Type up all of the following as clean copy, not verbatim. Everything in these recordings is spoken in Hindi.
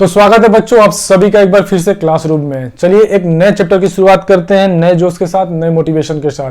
तो स्वागत है बच्चों आप सभी का एक बार फिर से क्लासरूम में। चलिए एक नए चैप्टर की शुरुआत करते हैं, नए जोश के साथ, नए मोटिवेशन के साथ।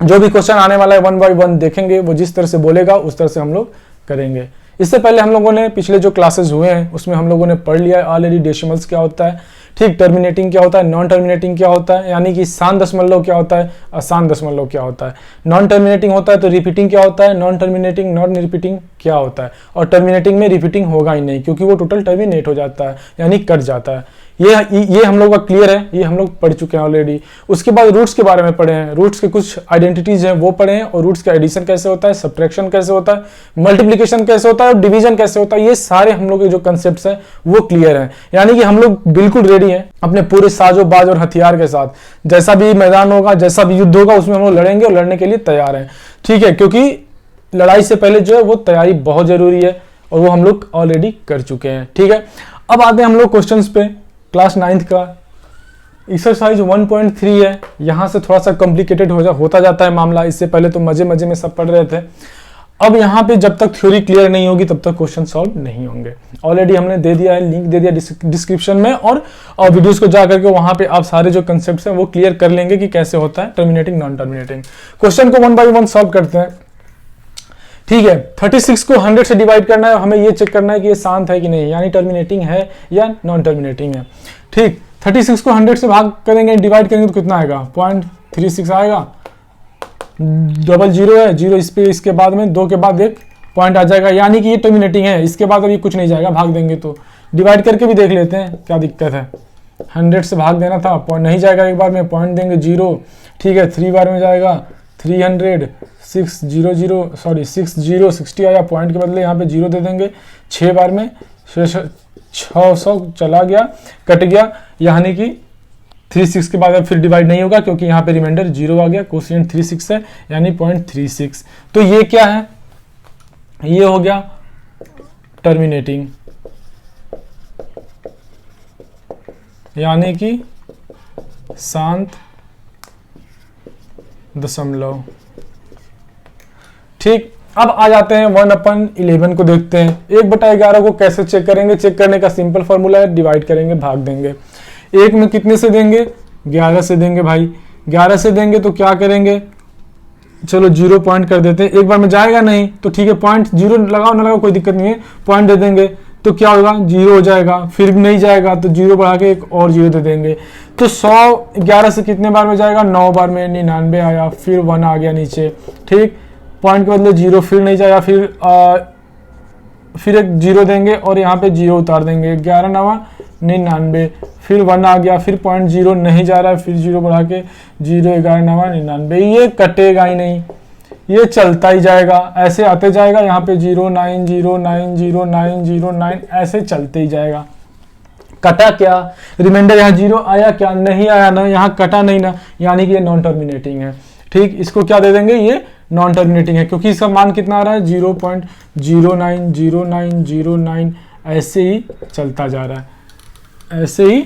जो भी क्वेश्चन आने वाला है 1 बाय 1 देखेंगे, वो जिस तरह से बोलेगा उस तरह से हम लोग करेंगे। इससे पहले हम लोगों ने पिछले जो क्लासेस हुए हैं उसमें हम लोगों ने पढ़ लिया है ऑलरेडी डेसिमल्स क्या होता है, ठीक, टर्मिनेटिंग क्या होता है, नॉन टर्मिनेटिंग क्या होता है, यानी कि शांत दशमलव क्या होता है, अशांत दशमलव क्या होता है। नॉन टर्मिनेटिंग होता है तो रिपीटिंग क्या होता है, नॉन टर्मिनेटिंग नॉन रिपीटिंग क्या होता है, और टर्मिनेटिंग में रिपीटिंग होगा ही नहीं क्योंकि वो टोटल टर्मिनेट हो जाता है यानी कट जाता है। ये हम लोग का क्लियर है, ये हम लोग पढ़ चुके हैं ऑलरेडी। उसके बाद रूट्स के बारे में पढ़े हैं, रूट्स के कुछ आइडेंटिटीज हैं वो पढ़े हैं, और रूट्स का एडिशन कैसे होता है, सब्ट्रैक्शन कैसे होता है, मल्टीप्लिकेशन कैसे होता है और डिवीजन कैसे होता है, ये सारे हम लोग के जो कंसेप्ट्स हैं वो क्लियर हैं। यानी कि हम लोग बिल्कुल रेडी हैं अपने पूरे साजो बाज और हथियार के साथ। जैसा भी मैदान होगा, जैसा भी युद्ध होगा उसमें हम लोग लड़ेंगे और लड़ने के लिए तैयार हैं, ठीक है, क्योंकि लड़ाई से पहले जो है वो तैयारी बहुत जरूरी है और वो हम लोग ऑलरेडी कर चुके हैं, ठीक है। अब आते हैं हम लोग क्वेश्चंस पे। क्लास 9th का एक्सरसाइज 1.3 है, यहाँ से थोड़ा सा कॉम्प्लिकेटेड होता जाता है मामला। इससे पहले तो मजे मजे में सब पढ़ रहे थे। अब यहाँ पे जब तक थ्योरी क्लियर नहीं होगी तब तक क्वेश्चन सॉल्व नहीं होंगे। ऑलरेडी हमने दे दिया है, लिंक दे दिया डिस्क्रिप्शन में, और वीडियोस को जा करके वहां पे आप सारे जो कंसेप्ट हैं वो क्लियर कर लेंगे कि कैसे होता है टर्मिनेटिंग नॉन टर्मिनेटिंग। क्वेश्चन को 1 बाय 1 सॉल्व करते हैं, ठीक है। 36 को 100 से डिवाइड करना है, हमें ये चेक करना है कि ये शांत है कि नहीं, यानी टर्मिनेटिंग है या नॉन टर्मिनेटिंग है, ठीक। 36 को 100 से भाग करेंगे, डिवाइड करेंगे तो कितना आएगा, 0.36 आएगा। डबल जीरो है, जीरो इस पे, इसके बाद में 2 के बाद एक पॉइंट आ जाएगा, यानी कि ये टर्मिनेटिंग है। इसके बाद अभी कुछ नहीं जाएगा, भाग देंगे तो। डिवाइड करके भी देख लेते हैं क्या दिक्कत है। 100 से भाग देना था, पॉइंट नहीं जाएगा, एक बार में पॉइंट देंगे 0, ठीक है। 3 बार में जाएगा 300, 60 आया, पॉइंट के बदले यहाँ पे 0 दे देंगे। 6 बार में 600 चला गया, कट गया, यानी कि 36 के बाद अब फिर डिवाइड नहीं होगा क्योंकि यहाँ पे रिमाइंडर 0 आ गया, कोशिएंट 36 है यानी 0.36। तो ये क्या है, ये हो गया टर्मिनेटिंग, यानी कि शांत दशमलव, ठीक। अब आ जाते हैं 1/11 को देखते हैं। 1/11 को कैसे चेक करेंगे, चेक करने का सिंपल फॉर्मूला है, डिवाइड करेंगे, भाग देंगे। 1 में कितने से देंगे, 11 से देंगे भाई। 11 से देंगे तो क्या करेंगे, चलो 0 पॉइंट कर देते हैं। एक बार में जाएगा नहीं तो ठीक है, पॉइंट 0 लगाओ ना लगाओ कोई दिक्कत नहीं है, पॉइंट दे देंगे तो क्या होगा, 0 हो जाएगा। फिर भी नहीं जाएगा तो 0 बढ़ा के एक और 0 दे देंगे। तो 111 से कितने बार में जाएगा, 9 बार में, 99 आया, फिर 1 आ गया नीचे, ठीक। पॉइंट के बदले 0, फिर नहीं जाएगा, फिर एक 0 देंगे और यहाँ पे 0 उतार देंगे। 11 9 99, फिर 1 आ गया, फिर पॉइंट 0 नहीं जा रहा है, फिर 0 बढ़ा के 0 11 9 99। ये कटेगा ही नहीं, ये चलता ही जाएगा, ऐसे आते जाएगा। यहाँ पे 0 9 0 9 0 9 0 9 ऐसे चलते ही जाएगा। कटा क्या, रिमाइंडर यहाँ 0 आया क्या, नहीं आया ना, यहाँ कटा नहीं ना, यानी कि ये नॉन टर्मिनेटिंग है, ठीक। इसको क्या दे देंगे, ये नॉन टर्मिनेटिंग है क्योंकि इसका मान कितना आ रहा है, 0.090909, ऐसे ही चलता जा रहा है, ऐसे ही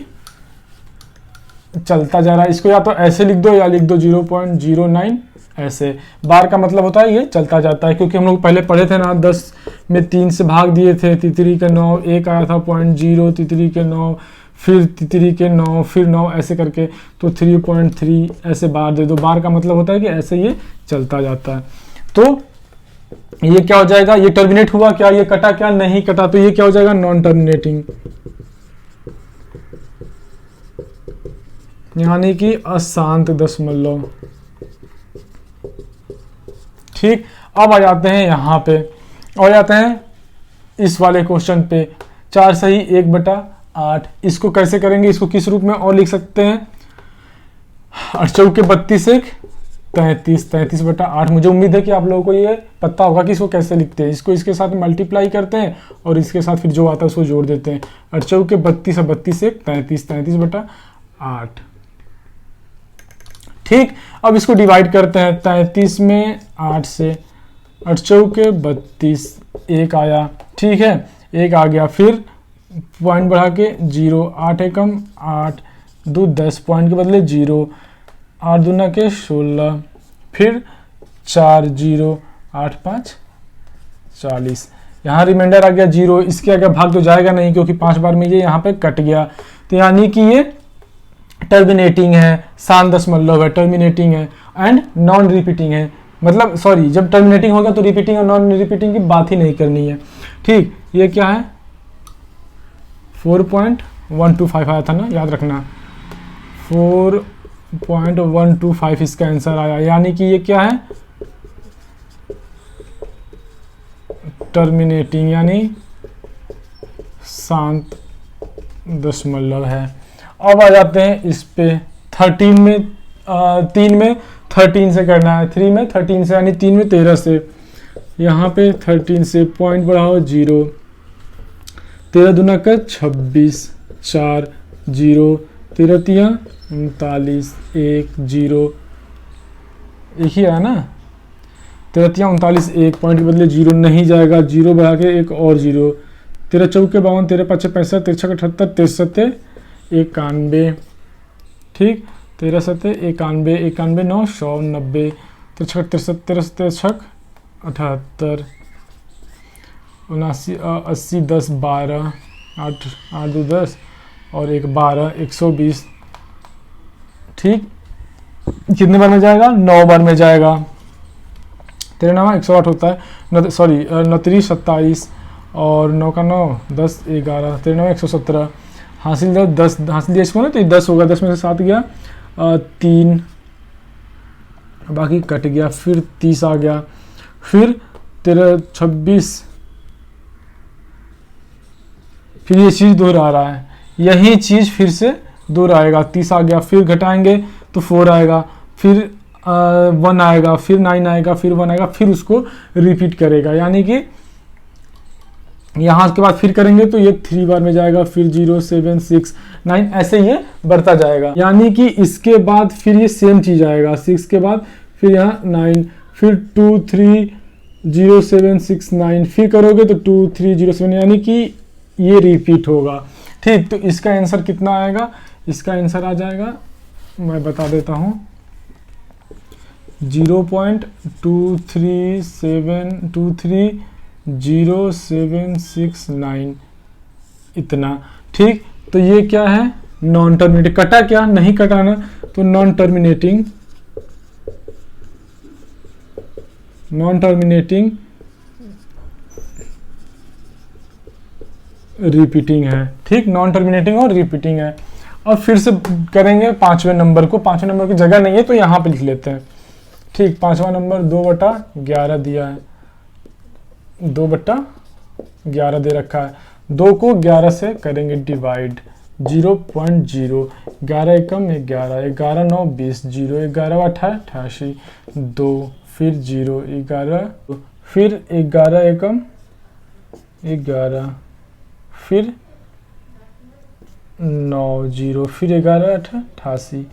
चलता जा रहा है। इसको या तो ऐसे लिख दो या लिख दो 0.09 ऐसे। बार का मतलब होता है ये चलता जाता है, क्योंकि हम लोग पहले पढ़े थे ना, 10 में 3 से भाग दिए थे, तितरी के 9, एक आया था 0.0, तितरी के 9, फिर तितरी के 9, फिर 9 ऐसे करके, तो 3.3 ऐसे बार दे दो। बार का मतलब होता है कि ऐसे ये चलता जाता है। तो ये क्या हो जाएगा, ये टर्मिनेट हुआ क्या, ये कटा क्या, नहीं कटा, तो ये क्या हो जाएगा, नॉन टर्मिनेटिंग, यानी कि अशांत दशमलव, ठीक। अब आ जाते हैं यहाँ पे, और जाते हैं इस वाले क्वेश्चन पे, 4 सही 1/8। इसको कैसे करेंगे, इसको किस रूप में और लिख सकते हैं, 8 चौके 32 1 33, 33/8। मुझे उम्मीद है कि आप लोगों को ये पता होगा कि इसको कैसे लिखते हैं। इसको इसके साथ मल्टीप्लाई करते हैं और इसके साथ फिर जो आता है उसको जोड़ देते हैं। 8 चौके 32 और 32 1 33, 33/8, ठीक। अब इसको डिवाइड करते हैं, 33 में 8 से, 8 चौके 32, 1 आया, ठीक है, 1 आ गया, फिर पॉइंट बढ़ा के 0, 8 एकम 8, 2 10, पॉइंट के बदले 0, 8 दूना के 16, फिर 4 0 8 5 40, यहाँ रिमाइंडर आ गया 0, इसके आगे भाग तो जाएगा नहीं क्योंकि 5 बार में ये यहाँ पे कट गया, तो यानी कि ये टर्मिनेटिंग है, शांत दशमलव है, टर्मिनेटिंग है एंड नॉन रिपीटिंग है। मतलब सॉरी, जब टर्मिनेटिंग होगा तो रिपीटिंग और नॉन रिपीटिंग की बात ही नहीं करनी है। ठीक, ये क्या है 4.125 आया था ना, याद रखना 4.125 इसका आंसर आया, यानी कि ये क्या है टर्मिनेटिंग यानी शांत दशमलव है। अब आ जाते हैं इस पे 13 में 3 में 13 से करना है, 3 में 13 से यानी 3 में 13 से, यहाँ पे 13 से पॉइंट बढ़ाओ 0, 13 दूना का 26, 4 0, 13 तिया 39, 1 0, एक ही आया ना, 13 तिया 39, 1 पॉइंट के बदले 0 नहीं जाएगा, 0 बढ़ा के एक और 0, 13 चौके 52, 13 पाँच 65, 13 छक 78, 13 सत्ते 91, ठीक, 13 सत्ते 91, 91 9 100 90, 13 छक 63, 13 छक 78, 79 80 10 12 8 8 2 10 और 1 12, 120, ठीक, कितने बार में जाएगा 9 बार में जाएगा, 13 9 108 होता है, सॉरी 29 27 और 9 का 9 10 11, 13 9 117, हासिल 10 हासिल दिया इसको ना, तो 10 होगा, 10 में से 7 गया 3, बाकी कट गया, फिर 30 आ गया, फिर 13 26, फिर ये चीज़ दोहरा रहा है, यही चीज़ फिर से दोहराएगा, 30 आ गया, फिर घटाएंगे तो 4 आएगा, फिर 1 आएगा, फिर 9 आएगा, फिर 1 आएगा, फिर उसको रिपीट करेगा, यानी कि यहाँ के बाद फिर करेंगे तो ये 3 बार में जाएगा, फिर 0 7 6 9 ऐसे ये बढ़ता जाएगा, यानी कि इसके बाद फिर ये सेम चीज़ आएगा, 6 के बाद फिर यहाँ 9, फिर 2 3 0 7 6 9, फिर करोगे तो 2 3 0 7, यानी कि ये रिपीट होगा। ठीक, तो इसका आंसर कितना आएगा, इसका आंसर आ जाएगा, मैं बता देता हूँ 0.2307230769 इतना। ठीक, तो ये क्या है नॉन टर्मिनेटिंग, कटा क्या नहीं कटाना, तो नॉन टर्मिनेटिंग रिपीटिंग है। ठीक, नॉन टर्मिनेटिंग और रिपीटिंग है। और फिर से करेंगे 5वें नंबर को, 5वें नंबर की जगह नहीं है तो यहाँ पे लिख लेते हैं। ठीक, 5वां नंबर 2/11 दिया है, 2/11 दे रखा है, 2 को 11 से करेंगे डिवाइड, 0.0, 11 एकम 11, 11 9 20, 0 11 28 88, 2 फिर 0 11, फिर 11 एकम 11, फिर 9 0, फिर 11 88,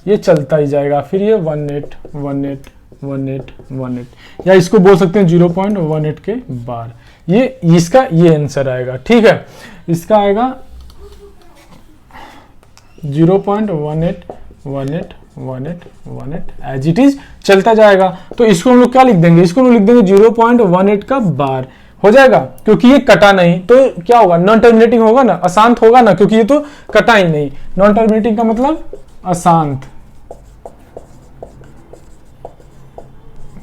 ये चलता ही जाएगा, फिर ये 18 18 18 18, या इसको बोल सकते हैं 0.18 के बार। ये इसका ये आंसर आएगा। ठीक है, इसका आएगा 0.18 18 18 18 एज इट इज चलता जाएगा। तो इसको हम लोग क्या लिख देंगे, इसको हम लोग लिख देंगे 0.18 का बार हो जाएगा, क्योंकि ये कटा नहीं तो क्या होगा नॉन टर्मिनेटिंग होगा ना, अशांत होगा ना, क्योंकि ये तो कटा ही नहीं। नॉन टर्मिनेटिंग का मतलब अशांत,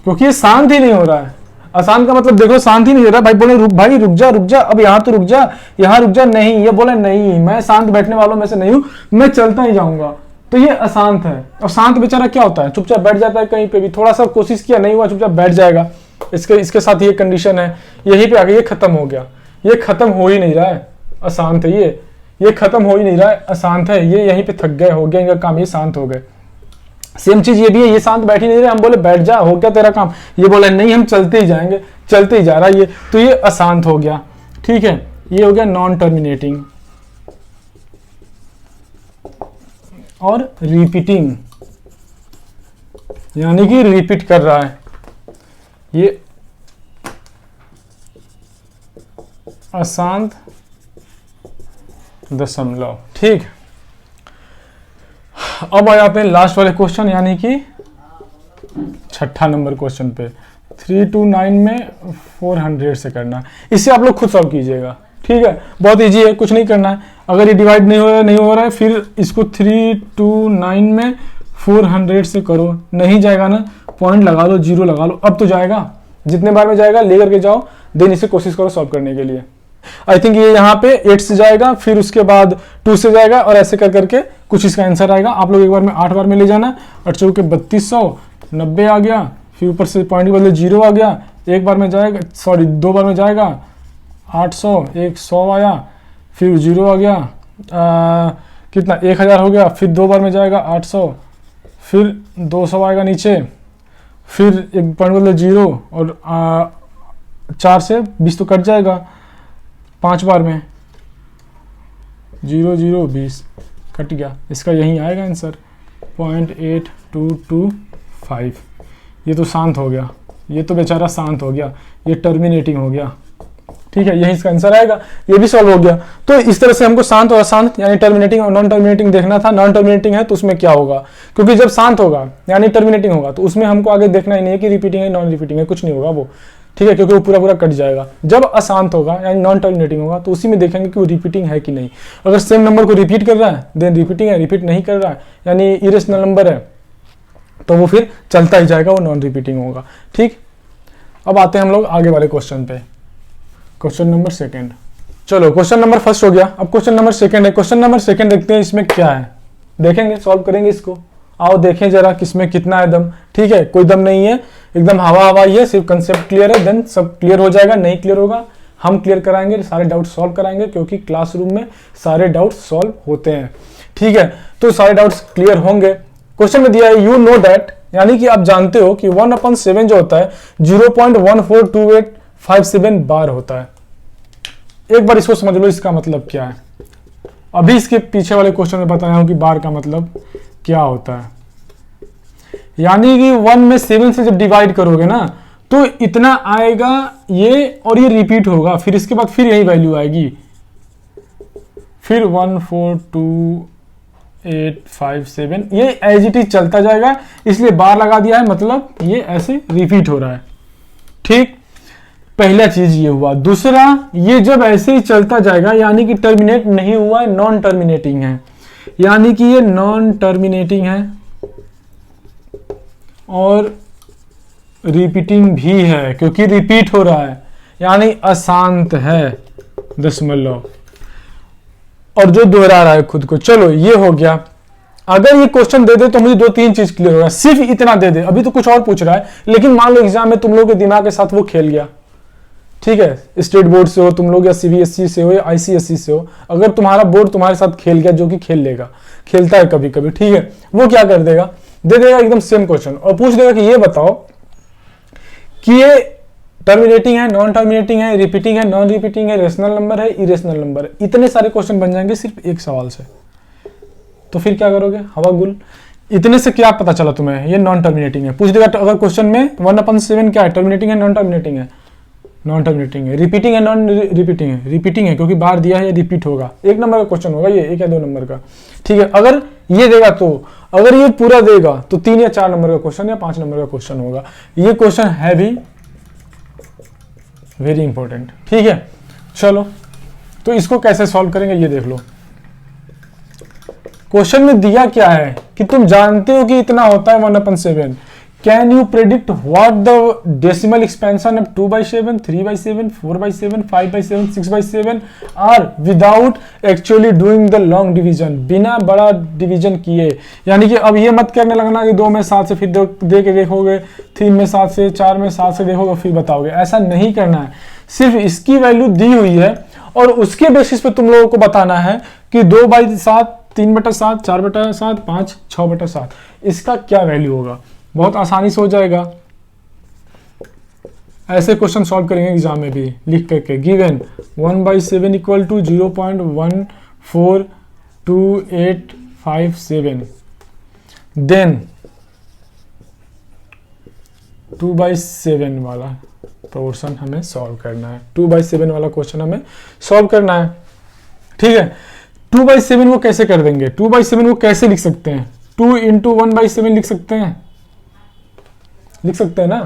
क्योंकि ये शांत ही नहीं हो रहा है। अशांत का मतलब देखो शांत ही नहीं हो रहा। भाई बोले भाई रुक जा अब यहाँ तो रुक जा, यहाँ रुक जा, नहीं, ये बोले नहीं मैं शांत बैठने वालों में से नहीं हूं, मैं चलता ही जाऊंगा, तो ये अशांत है। और शांत बेचारा क्या होता है, चुपचाप बैठ जाता है, कहीं पे भी थोड़ा सा कोशिश किया नहीं हुआ चुपचाप बैठ जाएगा। इसके साथ ये कंडीशन है, यहीं पे आगे ये खत्म हो गया, ये खत्म हो ही नहीं रहा है, अशांत है ये खत्म हो ही नहीं रहा है, अशांत है, ये यहीं पे थक गए, हो गया इनका काम, ये शांत हो गए। सेम चीज ये भी है, ये शांत बैठ ही नहीं रहे, हम बोले बैठ जा हो गया तेरा काम, ये बोले नहीं हम चलते ही जाएंगे, चलते ही जा रहा है ये, तो ये अशांत हो गया। ठीक है, ये हो गया नॉन टर्मिनेटिंग। और रिपीटिंग यानी कि रिपीट कर रहा है, ये अशांत दशमलव। ठीक, अब आ जाते हैं लास्ट वाले क्वेश्चन, यानी कि 6ठा नंबर क्वेश्चन पे 329 में 400 से करना है। इससे आप लोग खुद सॉल्व कीजिएगा, ठीक है, बहुत इजी है, कुछ नहीं करना है। अगर ये डिवाइड नहीं हो रहा है फिर इसको 329 में 400 से करो, नहीं जाएगा ना पॉइंट लगा लो, जीरो लगा लो, अब तो जाएगा, जितने बार में जाएगा लेकर के जाओ, देन इसे कोशिश करो सॉल्व करने के लिए। आई थिंक ये यहाँ पे 8 से जाएगा, फिर उसके बाद 2 से जाएगा, और ऐसे कर करके कुछ इसका आंसर आएगा। आप लोग एक बार में 8 बार में ले जाना, 8 चौके 3200, 90 आ गया, फिर ऊपर से पॉइंट के बदले 0 आ गया, एक बार में जाएगा, सॉरी 2 बार में जाएगा 800, एक 100 आया, फिर 0 आ गया, कितना 1000 हो गया, फिर 2 बार में जाएगा 800, फिर 200 आएगा नीचे, फिर एक पॉइंट बदले 0, और 4 से 20 तो कट जाएगा, 5 बार में 0 0 20 कट गया, इसका यही आएगा आंसर 0.8225। ये तो शांत हो गया, ये तो बेचारा शांत हो गया, ये टर्मिनेटिंग हो गया, ठीक है, यही इसका आंसर आएगा, ये भी सॉल्व हो गया। तो इस तरह से हमको शांत और अशांत यानी टर्मिनेटिंग और नॉन टर्मिनेटिंग देखना था। नॉन टर्मिनेटिंग है तो उसमें क्या होगा, क्योंकि जब शांत होगा यानी टर्मिनेटिंग होगा तो उसमें हमको आगे देखना ही नहीं है कि रिपीटिंग है नॉन रिपीटिंग है, कुछ नहीं होगा वो, ठीक है, क्योंकि वो पूरा पूरा कट जाएगा। जब अशांत होगा यानी नॉन टर्मिनेटिंग होगा तो उसी में देखेंगे कि वो रिपीटिंग है कि नहीं। अगर सेम नंबर को रिपीट कर रहा है देन रिपीटिंग है, रिपीट नहीं कर रहा है यानी इरेशनल नंबर है तो वो फिर चलता ही जाएगा, वो नॉन रिपीटिंग होगा, ठीक। अब आते हैं हम लोग आगे वाले क्वेश्चन पे, क्वेश्चन नंबर 2। चलो क्वेश्चन नंबर 1 हो गया, अब क्वेश्चन नंबर 2 है। क्वेश्चन नंबर 2 देखते हैं इसमें क्या है, देखेंगे सॉल्व करेंगे इसको। आओ देखें जरा किसमें कितना है दम, ठीक है, कोई दम नहीं है, एकदम हवा हवा ही है, सिर्फ कंसेप्ट क्लियर है, देन सब क्लियर हो जाएगा। नहीं क्लियर होगा हम क्लियर कराएंगे, सारे डाउट सॉल्व कराएंगे, क्योंकि क्लासरूम में सारे डाउट सॉल्व होते हैं, ठीक है, तो सारे डाउट्स क्लियर होंगे। क्वेश्चन में दिया है यू नो दैट, यानी कि आप जानते हो कि 1/7 जो होता है 0.142857 बार होता है। एक बार इसको समझ लो इसका मतलब क्या है। अभी इसके पीछे वाले क्वेश्चन में बताया हूं कि बार का मतलब क्या होता है, यानी कि 1 में 7 से जब डिवाइड करोगे ना तो इतना आएगा ये, और ये रिपीट होगा, फिर इसके बाद फिर यही वैल्यू आएगी, फिर 142,857, ये एज इट इज चलता जाएगा, इसलिए बार लगा दिया है, मतलब ये ऐसे रिपीट हो रहा है, ठीक। पहला चीज ये हुआ। दूसरा, ये जब ऐसे ही चलता जाएगा यानी कि टर्मिनेट नहीं हुआ है, नॉन टर्मिनेटिंग है, यानी कि ये नॉन टर्मिनेटिंग है और रिपीटिंग भी है, क्योंकि रिपीट हो रहा है, यानी अशांत है दशमलव, और जो दोहरा रहा है खुद को। चलो ये हो गया। अगर ये क्वेश्चन दे दे तो मुझे 2-3 चीज क्लियर होगा, सिर्फ इतना दे दे, अभी तो कुछ और पूछ रहा है, लेकिन मान लो एग्जाम में तुम लोग के दिमाग के साथ वो खेल गया, ठीक है, स्टेट बोर्ड से हो तुम लोग, या सीबीएसई से हो या आईसीएसई से हो, अगर तुम्हारा बोर्ड तुम्हारे साथ खेल गया, जो कि खेल लेगा, खेलता है कभी कभी, ठीक है, वो क्या कर देगा, दे देगा एकदम सेम क्वेश्चन और पूछ देगा कि ये बताओ कि ये टर्मिनेटिंग है, नॉन टर्मिनेटिंग है, रिपीटिंग है, नॉन रिपीटिंग है, रेशनल नंबर है, इरेशनल नंबर है। इतने सारे क्वेश्चन बन जाएंगे सिर्फ एक सवाल से, तो फिर क्या करोगे, हवा गुल। इतने से क्या पता चला तुम्हें, ये नॉन टर्मिनेटिंग है, पूछ देगा अगर क्वेश्चन में 1/7 क्या है, टर्मिनेटिंग है, नॉन टर्मिनेटिंग है, नॉन टर्मिनेटिंग है, रिपीटिंग है, नॉन रिपीटिंग है, रिपीटिंग है क्योंकि बार दिया है, ये रिपीट होगा। 1 नंबर का क्वेश्चन होगा ये, 1 या 2 नंबर का, ठीक है। अगर ये देगा तो, अगर ये पूरा देगा तो 3 या 4 नंबर का क्वेश्चन या 5 नंबर का क्वेश्चन होगा। ये क्वेश्चन है भी वेरी इंपॉर्टेंट, ठीक है। चलो तो इसको कैसे सॉल्व करेंगे ये देख लो। क्वेश्चन में दिया क्या है कि तुम जानते हो कि इतना होता है 1/7, can you predict what the decimal expansion of 2/7, 3/7, 4/7, 5/7, 6/7 are without actually doing the long division, बिना बड़ा डिवीजन किए। यानी कि अब ये मत करने लगना कि 2 में 7 से फिर दे के देखोगे, 3 में 7 से, 4 में 7 से देखोगे फिर बताओगे, ऐसा नहीं करना है। सिर्फ इसकी वैल्यू दी हुई है और उसके बेसिस पे तुम लोगों को बताना है कि 2/7, 3/7, 4/7, 5, 6/7 इसका क्या वैल्यू होगा। बहुत आसानी से हो जाएगा। ऐसे क्वेश्चन सॉल्व करेंगे एग्जाम में भी लिख करके, गिवन 1/7 इक्वल टू 0.142,857, देन 2/7 वाला पोर्शन हमें सॉल्व करना है, 2/7 वाला क्वेश्चन हमें सॉल्व करना है, ठीक है। 2/7 वो कैसे कर देंगे, 2/7 वो कैसे लिख सकते हैं, 2 × 1/7 लिख सकते हैं ना,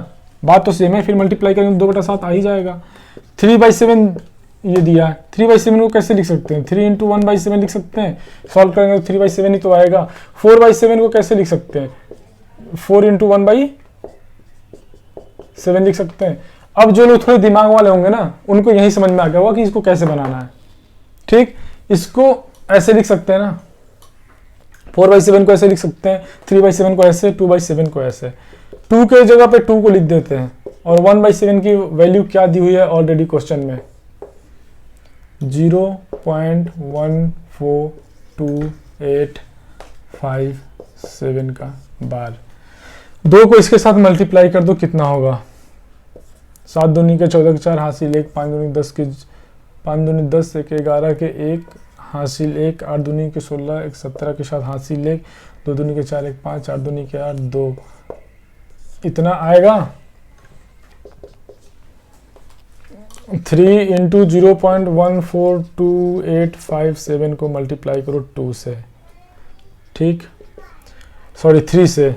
बात तो सेम है, फिर मल्टीप्लाई करेंगे 2/7 आ ही जाएगा। 3/7 ये दिया है, 3/7 को कैसे लिख सकते हैं, 3 इंटू 1/7 लिख सकते हैं, सॉल्व करेंगे तो 3/7 ही तो आएगा। 4/7 को कैसे लिख सकते हैं, 4 इंटू 1/7 लिख सकते हैं। अब जो लोग थोड़े दिमाग वाले होंगे ना, उनको यही समझ में आ गया होगा कि इसको कैसे बनाना है। ठीक, इसको ऐसे लिख सकते हैं ना, 4/7 को ऐसे लिख सकते हैं, 3/7 को ऐसे, 2/7 को ऐसे। 2 के जगह पे 2 को लिख देते हैं, और 1/7 की वैल्यू क्या दी हुई है ऑलरेडी क्वेश्चन में, 0.14285 का बार। 2 को इसके साथ मल्टीप्लाई कर दो, कितना होगा, 7 दूनी के 14 के 4 हासिल 1, 5 दूनी 10 के 5 दूनी 10, 1 11 के 1 हासिल 1, 8 दूनी के 16, 1 17 के साथ हासिल 1, 2 दूनी के 4 1 5, 8 दूनी के 8 2, इतना आएगा। 3 इंटू 0.142857 को मल्टीप्लाई करो 2 से, ठीक, सॉरी 3 से,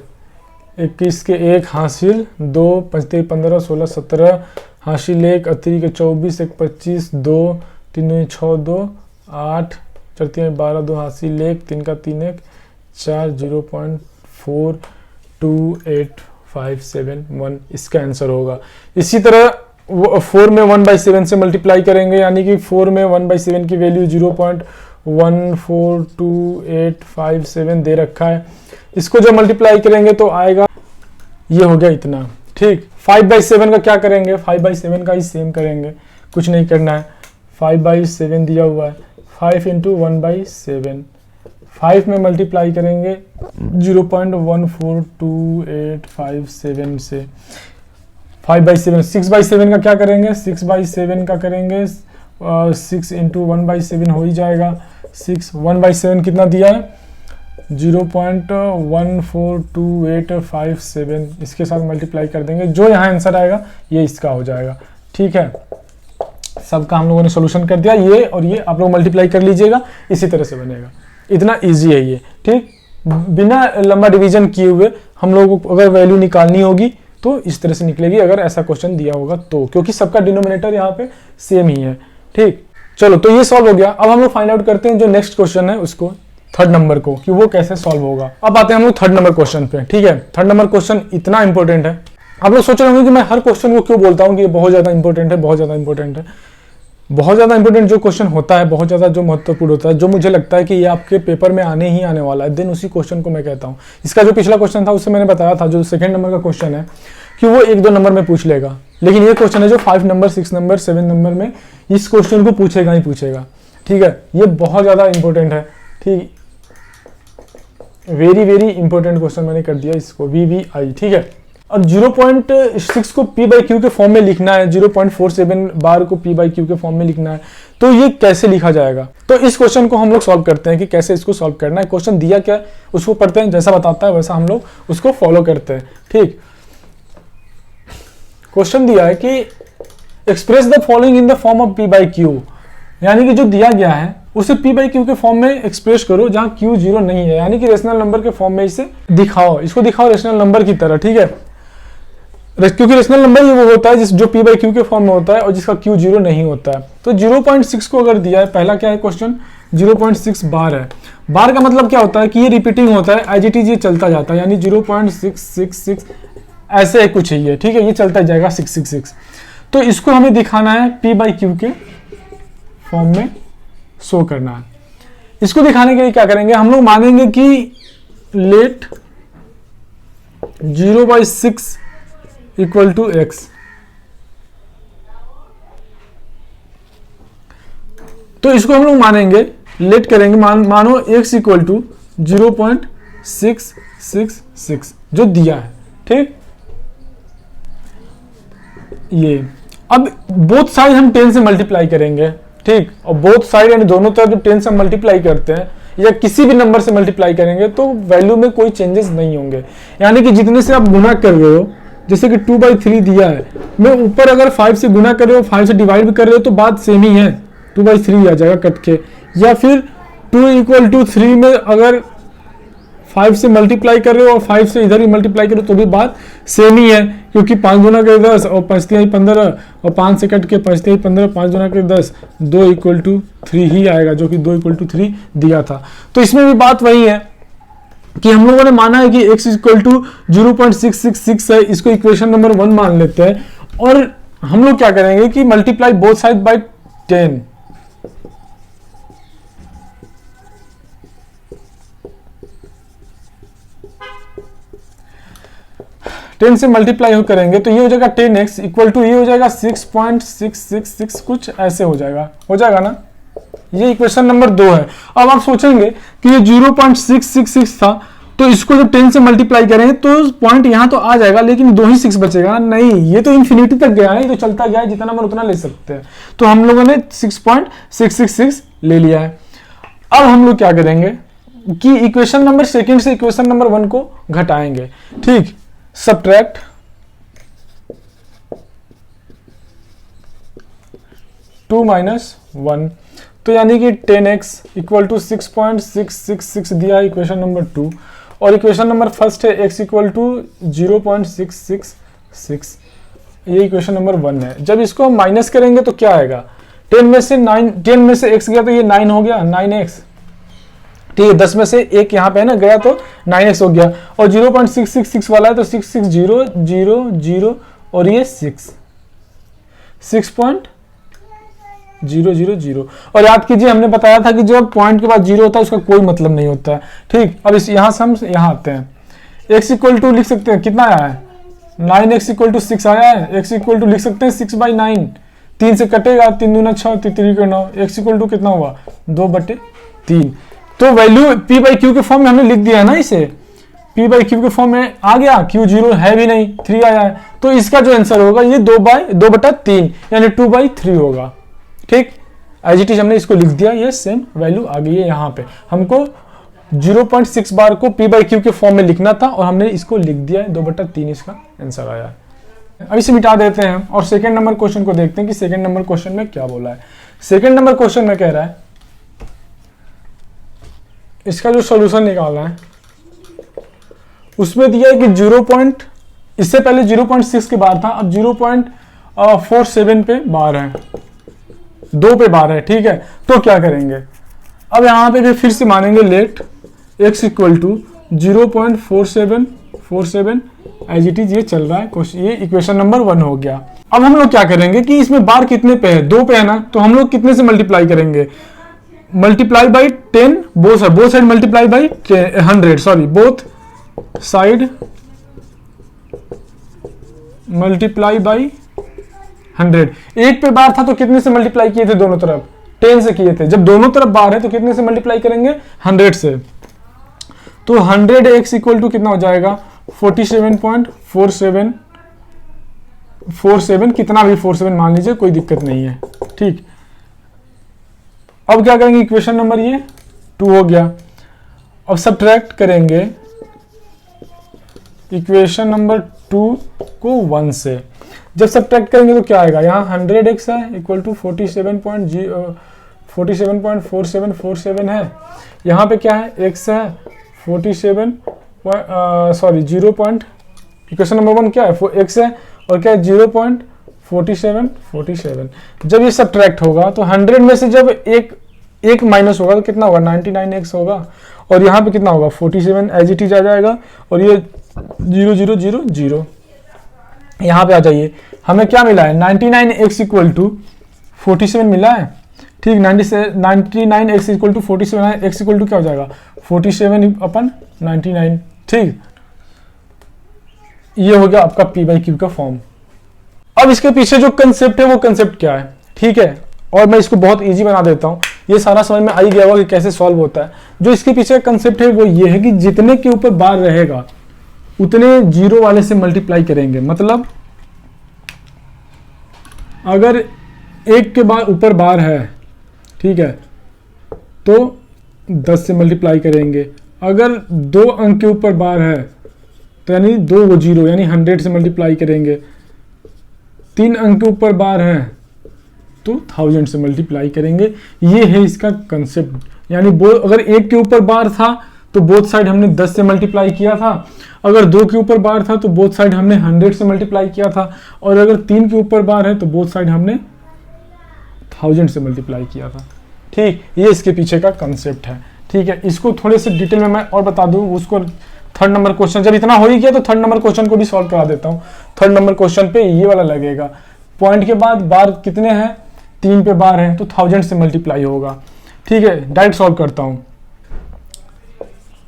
21 के 1 हासिल 2, 5 15 16 17 हासिल 1, 3 के 24, 1 25 2, 3 6 2 8, 4 3 12 2 हासिल 1, 3 का 3 1 4, 0.42857 इसका आंसर होगा। इसी तरह 4 में 1/7 से मल्टीप्लाई करेंगे, यानी कि 4 में 1/7 की वैल्यू 0.142857 दे रखा है। इसको जब मल्टीप्लाई करेंगे तो आएगा, ये हो गया इतना, ठीक। 5/7 का क्या करेंगे, 5/7 का ही सेम करेंगे, कुछ नहीं करना है। 5/7 दिया हुआ है, 5 इंटू 1/7, 5 में मल्टीप्लाई करेंगे 0.14287 से। 5/7, 6/7 का क्या करेंगे, 6/7 का करेंगे 6 इंटू 1/7 हो ही जाएगा। 6 1/7 कितना दिया है, 0.14287, इसके साथ मल्टीप्लाई कर देंगे, जो यहाँ आंसर आएगा ये इसका हो जाएगा, ठीक है। सबका हम लोगों ने सॉल्यूशन कर दिया, ये और ये आप लोग मल्टीप्लाई कर लीजिएगा, इसी तरह से बनेगा। इतना इजी है ये, ठीक। बिना लंबा डिवीजन किए हुए हम लोगों को अगर वैल्यू निकालनी होगी तो इस तरह से निकलेगी, अगर ऐसा क्वेश्चन दिया होगा तो, क्योंकि सबका डिनोमिनेटर यहाँ पे सेम ही है, ठीक। चलो, तो ये सॉल्व हो गया। अब हम लोग फाइंड आउट करते हैं जो नेक्स्ट क्वेश्चन है उसको, थर्ड नंबर को, कि वो कैसे सॉल्व होगा। अब आते हैं हम लोग थर्ड नंबर क्वेश्चन पे, ठीक है। थर्ड नंबर क्वेश्चन इतना इंपॉर्टेंट है, आप लोग सोच रहे होंगे कि मैं हर क्वेश्चन को क्यों बोलता हूँ कि ये बहुत ज्यादा इंपॉर्टेंट है, बहुत ज्यादा इंपॉर्टेंट है। बहुत ज़्यादा इंपॉर्टेंट जो क्वेश्चन होता है, बहुत ज़्यादा जो महत्वपूर्ण होता है, जो मुझे लगता है कि ये आपके पेपर में आने ही आने वाला है, देन उसी क्वेश्चन को मैं कहता हूँ। इसका जो पिछला क्वेश्चन था उससे मैंने बताया था, जो सेकंड नंबर का क्वेश्चन है कि वो 1-2 नंबर में पूछ लेगा, लेकिन ये क्वेश्चन है जो 5 नंबर 6 नंबर 7 नंबर में इस क्वेश्चन को पूछेगा ही पूछेगा, ठीक है। ये बहुत ज़्यादा इंपॉर्टेंट है, ठीक, वेरी वेरी इंपॉर्टेंट क्वेश्चन मैंने कर दिया इसको, VVI, ठीक है। अब 0.6 को P/Q के फॉर्म में लिखना है, 0.47 बार को P/Q के फॉर्म में लिखना है, तो ये कैसे लिखा जाएगा। तो इस क्वेश्चन को हम लोग सॉल्व करते हैं कि कैसे इसको सॉल्व करना है। क्वेश्चन दिया क्या उसको पढ़ते हैं, जैसा बताता है वैसा हम लोग उसको फॉलो करते हैं, ठीक। क्वेश्चन दिया है कि express the following in the form of P/Q, यानी कि जो दिया गया है उसे P/Q के फॉर्म में एक्सप्रेस करो जहां Q 0 नहीं है, यानी कि रेशनल नंबर के फॉर्म में इसे दिखाओ, इसको दिखाओ रेशनल नंबर की तरह, ठीक है। क्योंकि रेशनल नंबर ये वो होता है जिस जो P/Q के फॉर्म में होता है और जिसका Q 0 नहीं होता है। तो 0.6 को अगर दिया है, पहला क्या है क्वेश्चन, 0.6 बार है। बार का मतलब क्या होता है कि ये रिपीटिंग होता है, एज इट इज ये चलता जाता है, यानी 0.666 ऐसे कुछ है ये, ठीक है, ये चलता जाएगा 666। तो इसको हमें दिखाना है P/Q के फॉर्म में शो करना है। इसको दिखाने के लिए क्या करेंगे, हम लोग मानेंगे कि लेट 0/6 इक्वल टू x, तो इसको हम लोग मानेंगे, लेट करेंगे, मानो x इक्वल टू 0.666 जो दिया है, ठीक। ये अब बोथ साइड हम 10 से मल्टीप्लाई करेंगे, ठीक, और बोथ साइड यानी दोनों तरफ जब 10 से मल्टीप्लाई करते हैं या किसी भी नंबर से मल्टीप्लाई करेंगे तो वैल्यू में कोई चेंजेस नहीं होंगे, यानी कि जितने से आप गुना कर रहे हो, जैसे कि 2/3 दिया है, मैं ऊपर अगर 5 से गुना कर रहे हो, 5 से डिवाइड भी कर रहे हो तो बात सेम ही है, 2/3 आ जाएगा कट के। या फिर 2 = 3 में अगर 5 से मल्टीप्लाई कर रहे हो और 5 से इधर ही मल्टीप्लाई करो तो भी बात सेम ही है, क्योंकि 5 गुना के 10 और 5 तिहाई 15 और 5 से कट के 5 तिहाई 15, 5 गुना के 10, 2 = 3 ही आएगा, जो कि 2 = 3 दिया था। तो इसमें भी बात वही है कि हम लोगों ने माना है कि x = 0.666 है, इसको इक्वेशन नंबर 1 मान लेते हैं और हम लोग क्या करेंगे कि मल्टीप्लाई बोथ साइड बाय 10। से मल्टीप्लाई करेंगे तो ये हो जाएगा 10x इक्वल टू ये हो जाएगा 6.666 कुछ ऐसे हो जाएगा ना। ये इक्वेशन नंबर 2 है। अब आप सोचेंगे कि ये 0.666 था, तो इसको जब 10 से मल्टीप्लाई करेंगे तो पॉइंट यहां तो आ जाएगा, लेकिन 2 ही 6 बचेगा। नहीं, ये तो इन्फिनिटी तक गया है, ये तो चलता गया है, जितना मन उतना ले सकते हैं। तो हम लोगों ने 6.666 ले लिया है। अब हम लोग क्या करेंगे कि इक्वेशन नंबर 2 से इक्वेशन नंबर 1 को घटाएंगे। ठीक, सब्ट्रैक्ट 2 - 1, तो यानी कि 10x = 6.666 दिया है इक्वेशन नंबर 2, और इक्वेशन नंबर 1 है x = 0.666, ये इक्वेशन नंबर 1 है। जब इसको हम माइनस करेंगे तो क्या आएगा, 10 में से x गया तो ये 9 हो गया, 9x। ठीक है, 10 में से एक यहाँ पे है ना गया तो 9x हो गया, और 0.666 वाला है तो 66000 और ये 6.000। और याद कीजिए हमने बताया था कि जब पॉइंट के बाद 0 होता है उसका कोई मतलब नहीं होता है। ठीक, अब इस यहां से हम यहाँ आते हैं, x = लिख सकते हैं, कितना आया है 9x = 6 आया है। x = लिख सकते हैं 6/9, 3 से कटेगा, 3 दूना 6, 3 × 9, x = कितना हुआ 2/3। तो वैल्यू p/q के फॉर्म में हमने लिख दिया है ना, इसे p/q के फॉर्म में आ गया, q 0 है भी नहीं, 3 आया है, तो इसका जो आंसर होगा ये 2/3 यानी 2/3 होगा। ठीक, एज इट इज हमने इसको लिख दिया, ये सेम वैल्यू आ गई है। यहाँ पे हमको 0.6 बार को p/q के फॉर्म में लिखना था और हमने इसको लिख दिया है, 2/3 इसका आंसर आया है। अब इसे मिटा देते हैं और सेकंड नंबर क्वेश्चन को देखते हैं कि सेकंड नंबर क्वेश्चन में क्या बोला है। सेकंड नंबर क्वेश्चन में कह रहा है, इसका जो सॉल्यूशन निकालना है उसमें दिया है कि इससे पहले 0.6 के बार था, अब 0.47 पे बार है, 2 पे बार है। ठीक है, तो क्या करेंगे, अब यहां पे फिर से मानेंगे let x = 0.4747 as it is, ये चल रहा है क्वेश्चन, ये इक्वेशन नंबर 1 हो गया। अब हम लोग क्या करेंगे कि इसमें बार कितने पे है, 2 पे है ना, तो हम लोग कितने से मल्टीप्लाई करेंगे, multiply by 10, both side multiply by 100, sorry both side multiply by 100। एक पे बार था तो कितने से मल्टीप्लाई किए थे, दोनों तरफ 10 से किए थे। जब दोनों तरफ बार है तो कितने से मल्टीप्लाई करेंगे, 100 से। तो 100x = कितना हो जाएगा 47.47, कितना भी 47 मान लीजिए, कोई दिक्कत नहीं है। ठीक, अब क्या करेंगे, इक्वेशन नंबर ये 2 हो गया। अब सब्ट्रैक्ट करेंगे इक्वेशन नंबर 2 को 1 से। जब सब्ट्रैक्ट करेंगे तो क्या आएगा, यहाँ 100x है इक्वल टू 47.4747 है। यहाँ पे क्या है, x है 0. इक्वेशन नंबर 1 क्या है, x है और क्या है 0.4747। जब ये सब्ट्रैक्ट होगा तो 100 में से जब एक माइनस होगा तो कितना होगा, 99x होगा, और यहाँ पे कितना होगा 47 एज इट इज आ जाएगा, और ये 0.0.0.0 यहाँ पे आ जाइए। हमें क्या मिला है, 99x = 47 मिला है। ठीक, 99x = 47 है, x = क्या हो जाएगा 47/99। ठीक, ये हो गया आपका p/q का फॉर्म। अब इसके पीछे जो कंसेप्ट है वो कंसेप्ट क्या है, ठीक है, और मैं इसको बहुत इजी बना देता हूँ, ये सारा समझ में आ ही गया होगा कि कैसे सॉल्व होता है। जो इसके पीछे कंसेप्ट है वो ये है कि जितने के ऊपर बार रहेगा उतने 0 वाले से मल्टीप्लाई करेंगे। मतलब अगर 1 के ऊपर बार है, ठीक है, तो 10 से मल्टीप्लाई करेंगे। अगर 2 अंक के ऊपर बार है तो यानी 2 0 यानी 100 से मल्टीप्लाई करेंगे। 3 अंक के ऊपर बार है तो 1000 से मल्टीप्लाई करेंगे। ये है इसका कंसेप्ट। यानी अगर 1 के ऊपर बार था तो बोथ साइड हमने 10 से मल्टीप्लाई किया था। अगर 2 के ऊपर बार था तो बोथ साइड हमने 100 से मल्टीप्लाई किया था। और अगर 3 के ऊपर बार है तो बोथ साइड हमने 1000 से मल्टीप्लाई किया था। ठीक, ये इसके पीछे का कंसेप्ट है। ठीक है, इसको थोड़े से डिटेल में मैं और बता दूं, उसको थर्ड नंबर क्वेश्चन जब इतना हो ही गया तो थर्ड नंबर क्वेश्चन को भी सॉल्व करा देता हूँ। थर्ड नंबर क्वेश्चन पे ये वाला लगेगा, पॉइंट के बाद बार कितने हैं, 3 पे बार है तो 1000 से मल्टीप्लाई होगा। ठीक है, डायरेक्ट सॉल्व करता हूँ।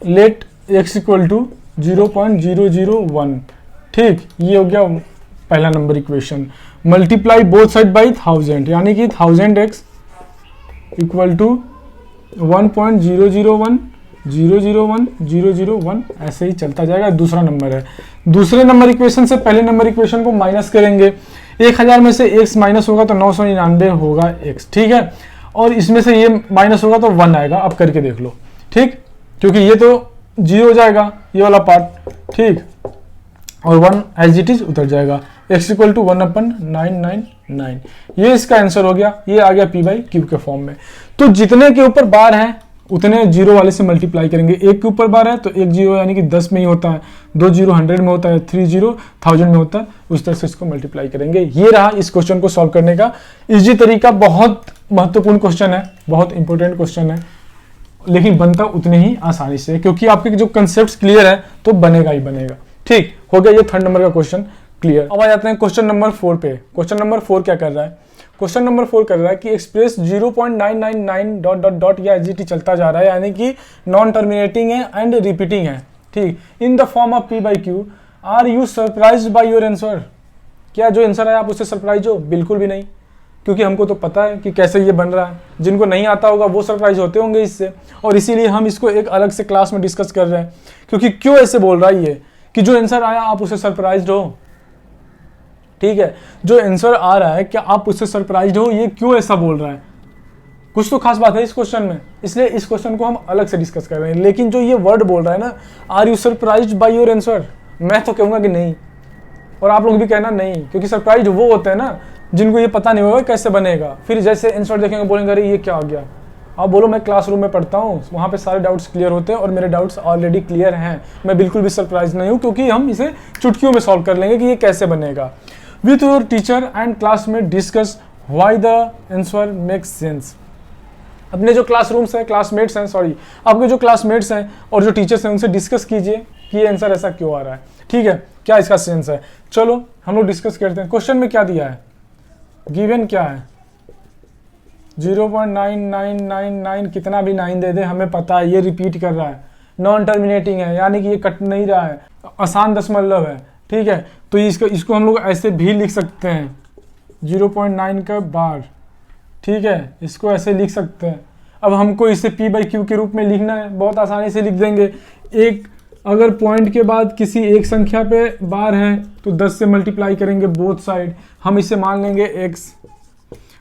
Let x equal to 0.001। ठीक, ये हो गया पहला number equation. Multiply both side by 1000, यानी कि 1000x इक्वल टू 1.001 ऐसे ही चलता जाएगा। दूसरा नंबर है, दूसरे नंबर इक्वेशन से पहले नंबर इक्वेशन को माइनस करेंगे। 1000 में से x माइनस होगा तो 999 होगा x। ठीक है, और इसमें से ये माइनस होगा तो 1 आएगा। अब करके देख लो। ठीक, क्योंकि ये तो 0 हो जाएगा ये वाला पार्ट। ठीक, और 1 एज इट इज उतर जाएगा। x equal to 1/999। ये इसका आंसर हो गया। ये आ गया p/q के फॉर्म में। तो जितने के ऊपर बार है उतने 0 वाले से मल्टीप्लाई करेंगे। 1 के ऊपर बार है तो 1 0 यानी कि 10 में ही होता है, 2 0 100 में होता है, 3 0 1000 में होता है। उस तरह से इसको मल्टीप्लाई करेंगे। ये रहा इस क्वेश्चन को सॉल्व करने का इजी तरीका। बहुत महत्वपूर्ण क्वेश्चन है, बहुत इंपॉर्टेंट क्वेश्चन है, लेकिन बनता उतने ही आसानी से, क्योंकि आपके जो कंसेप्ट क्लियर है तो बनेगा ही बनेगा। ठीक हो गया, ये थर्ड नंबर का क्वेश्चन क्लियर। अब आ जाते हैं क्वेश्चन नंबर 4 पे। क्वेश्चन नंबर 4 क्या कर रहा है? क्वेश्चन नंबर 4 कर रहा है कि एक्सप्रेस 0.999 डॉट डॉट डॉट या एजीटी चलता जा रहा है, यानी कि नॉन टर्मिनेटिंग है एंड रिपीटिंग है। ठीक, in the form of p/q। Are you surprised by your answer? क्या जो आंसर है आप उससे सरप्राइज हो? बिल्कुल भी नहीं, क्योंकि हमको तो पता है कि कैसे ये बन रहा है। जिनको नहीं आता होगा वो सरप्राइज होते होंगे इससे, और इसीलिए हम इसको एक अलग से क्लास में डिस्कस कर रहे हैं। क्योंकि क्यों ऐसे बोल रहा है ये कि जो आंसर आया आप उससे सरप्राइज्ड हो। ठीक है, जो आंसर आ रहा है क्या आप उससे सरप्राइज्ड हो? ये क्यों ऐसा बोल रहा है? कुछ तो खास बात है इस क्वेश्चन में, इसलिए इस क्वेश्चन को हम अलग से डिस्कस कर रहे हैं। लेकिन जो ये वर्ड बोल रहा है ना, are you surprised by your answer, मैं तो कहूंगा कि नहीं, और आप लोग भी कहना नहीं, क्योंकि सरप्राइज वो होते हैं ना जिनको ये पता नहीं होगा कैसे बनेगा। फिर जैसे आंसर देखेंगे बोलेंगे अरे ये क्या आ गया। आप बोलो मैं क्लासरूम में पढ़ता हूँ, वहाँ पे सारे डाउट्स क्लियर होते हैं और मेरे डाउट्स ऑलरेडी क्लियर हैं। मैं बिल्कुल भी सरप्राइज नहीं हूँ, क्योंकि हम इसे चुटकियों में सॉल्व कर लेंगे कि ये कैसे बनेगा। With your teacher and classmate discuss why the answer makes sense. अपने जो क्लासरूम्स हैं, क्लासमेट्स हैं, सॉरी आपके जो क्लासमेट्स हैं और जो टीचर्स हैं उनसे डिस्कस कीजिए कि ये आंसर ऐसा क्यों आ रहा है। ठीक है, क्या इसका सेंस है। चलो हम लोग डिस्कस करते हैं। क्वेश्चन में क्या दिया है, गिवन क्या है, 0.9999, कितना भी 9 दे दे हमें पता है ये रिपीट कर रहा है, नॉन टर्मिनेटिंग है, यानी कि ये कट नहीं रहा है, आसान दशमलव है। ठीक है, तो इसको हम लोग ऐसे भी लिख सकते हैं, 0.9 का बार। ठीक है, इसको ऐसे लिख सकते हैं। अब हमको इसे p/q के रूप में लिखना है, बहुत आसानी से लिख देंगे। एक अगर पॉइंट के बाद किसी एक संख्या पे बार है तो 10 से मल्टीप्लाई करेंगे बोथ साइड। हम इसे मान लेंगे x,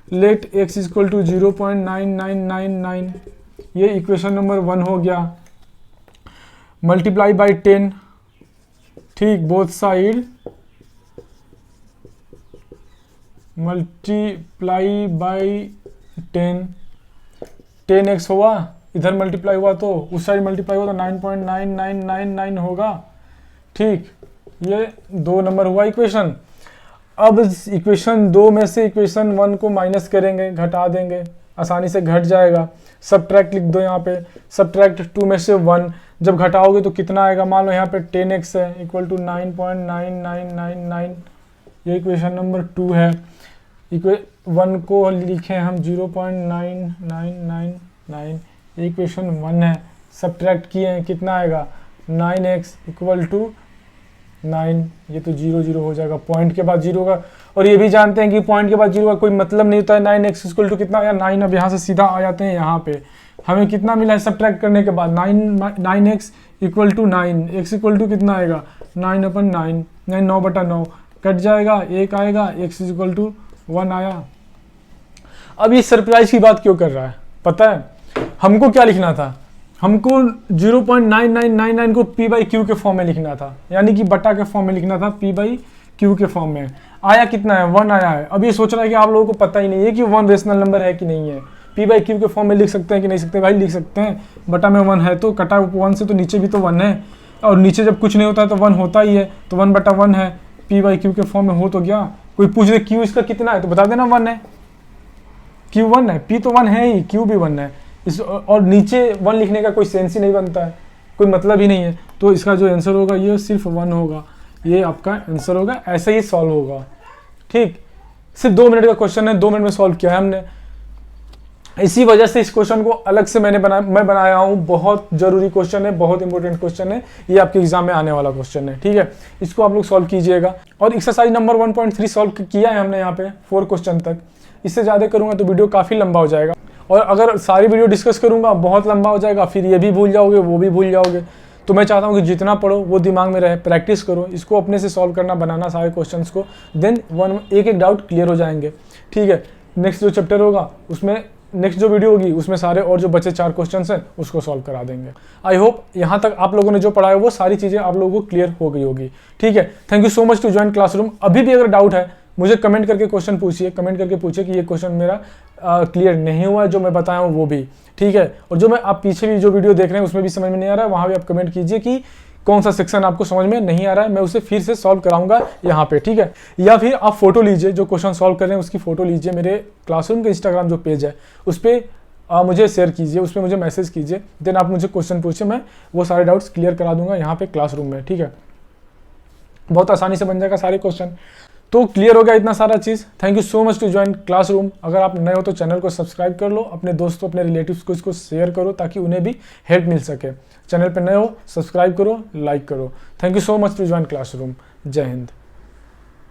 let x equal to 0.9999। ये इक्वेशन नंबर 1 हो गया। मल्टीप्लाई बाई 10, ठीक, both side multiply by 10x हुआ, इधर मल्टीप्लाई हुआ तो उस साइड मल्टीप्लाई हुआ तो 9.9999 होगा। ठीक, ये 2 नंबर हुआ इक्वेशन। अब इक्वेशन 2 में से इक्वेशन 1 को माइनस करेंगे, घटा देंगे, आसानी से घट जाएगा। सब्ट्रैक्ट लिख दो यहाँ पे, सब्ट्रैक्ट 2 में से 1, जब घटाओगे तो कितना आएगा। मान लो यहाँ पे 10x है इक्वल टू 9.9999। ये इक्वेशन नंबर 2 है। 1 को लिखे हम 0.9999, इक्वेशन 1 है। सब्ट्रैक्ट किए हैं, कितना आएगा 9x इक्वल टू 9। ये तो 0 0 हो जाएगा, पॉइंट के बाद 0 का। और ये भी जानते हैं कि पॉइंट के बाद 0 का कोई मतलब नहीं होता है। 9x इक्वल टू कितना आया 9। अब यहाँ से सीधा आ जाते हैं यहाँ पे, हमें कितना मिला है सब्ट्रैक्ट करने के बाद 9x equal to 9। x equal to कितना आएगा 9/9, 9/9 कट जाएगा, 1 आएगा, x इक्वल टू 1 आया। अब ये सरप्राइज की बात क्यों कर रहा है पता है? हमको क्या लिखना था, हमको 0.9999 को p/q के फॉर्म में लिखना था, यानी कि बटा के फॉर्म में लिखना था, p/q के फॉर्म में। आया कितना है 1 आया है। अब ये सोच रहा है कि आप लोगों को पता ही नहीं है कि 1 रेशनल नंबर है कि नहीं है। पी बाई क्यू के फॉर्म में लिख सकते हैं कि नहीं सकते? भाई लिख सकते हैं, बटा में 1 है तो कटा 1 से तो नीचे भी तो 1 है, और नीचे जब कुछ नहीं होता है तो 1 होता ही है, तो 1 बटा 1 है, पी बाई क्यू के फॉर्म में हो तो गया। कोई पूछ दे क्यू इसका कितना है तो बता देना 1 है, क्यू 1 है, पी तो 1 है ही, क्यू भी 1 है। इस और नीचे 1 लिखने का कोई सेंस ही नहीं बनता है, कोई मतलब ही नहीं है। तो इसका जो आंसर होगा ये सिर्फ 1 होगा, ये आपका आंसर होगा, ऐसे ही सॉल्व होगा। ठीक, सिर्फ 2 मिनट का क्वेश्चन है, 2 मिनट में सॉल्व किया है हमने। इसी वजह से इस क्वेश्चन को अलग से मैं बनाया हूँ। बहुत जरूरी क्वेश्चन है, बहुत इंपॉर्टेंट क्वेश्चन है, ये आपके एग्जाम में आने वाला क्वेश्चन है। ठीक है, इसको आप लोग सॉल्व कीजिएगा। और एक्सरसाइज नंबर 1.3 सॉल्व किया है हमने यहाँ पे 4 क्वेश्चन तक। इससे ज़्यादा करूँगा तो वीडियो काफ़ी लंबा हो जाएगा, और अगर सारी वीडियो डिस्कस करूँगा बहुत लंबा हो जाएगा, फिर ये भी भूल जाओगे वो भी भूल जाओगे। तो मैं चाहता हूँ कि जितना पढ़ो वो दिमाग में रहे, प्रैक्टिस करो, इसको अपने से सॉल्व करना, बनाना सारे क्वेश्चंस को, देन एक एक डाउट क्लियर हो जाएंगे। ठीक है, नेक्स्ट जो चैप्टर होगा उसमें, नेक्स्ट जो वीडियो होगी उसमें सारे और जो बचे 4 क्वेश्चंस हैं उसको सॉल्व करा देंगे। आई होप यहाँ तक आप लोगों ने जो पढ़ा है वो सारी चीज़ें आप लोगों को क्लियर हो गई होगी। ठीक है, thank you so much to join classroom. अभी भी अगर डाउट है मुझे कमेंट करके क्वेश्चन पूछिए, कमेंट करके पूछिए कि ये क्वेश्चन मेरा क्लियर नहीं हुआ है जो मैं बताया हूँ वो भी। ठीक है, और जो मैं आप पीछे भी जो वीडियो देख रहे हैं उसमें भी समझ में नहीं आ रहा है, वहाँ भी आप कमेंट कीजिए कि कौन सा सेक्शन आपको समझ में नहीं आ रहा है, मैं उसे फिर से सॉल्व कराऊंगा यहाँ पे। ठीक है, या फिर आप फोटो लीजिए, जो क्वेश्चन सॉल्व कर रहे हैं उसकी फोटो लीजिए, मेरे क्लासरूम के इंस्टाग्राम जो पेज है उस पर मुझे शेयर कीजिए, उसमें मुझे मैसेज कीजिए, देन आप मुझे क्वेश्चन पूछिए, मैं वो सारे डाउट्स क्लियर करा दूंगा यहाँ पे क्लासरूम में। ठीक है, बहुत आसानी से बन जाएगा सारे क्वेश्चन। तो क्लियर हो गया इतना सारा चीज़। Thank you so much to join classroom. अगर आप नए हो तो चैनल को सब्सक्राइब कर लो, अपने दोस्तों अपने रिलेटिव्स को इसको शेयर करो ताकि उन्हें भी हेल्प मिल सके। चैनल पर नए हो सब्सक्राइब करो, लाइक करो। Thank you so much to join classroom. जय हिंद।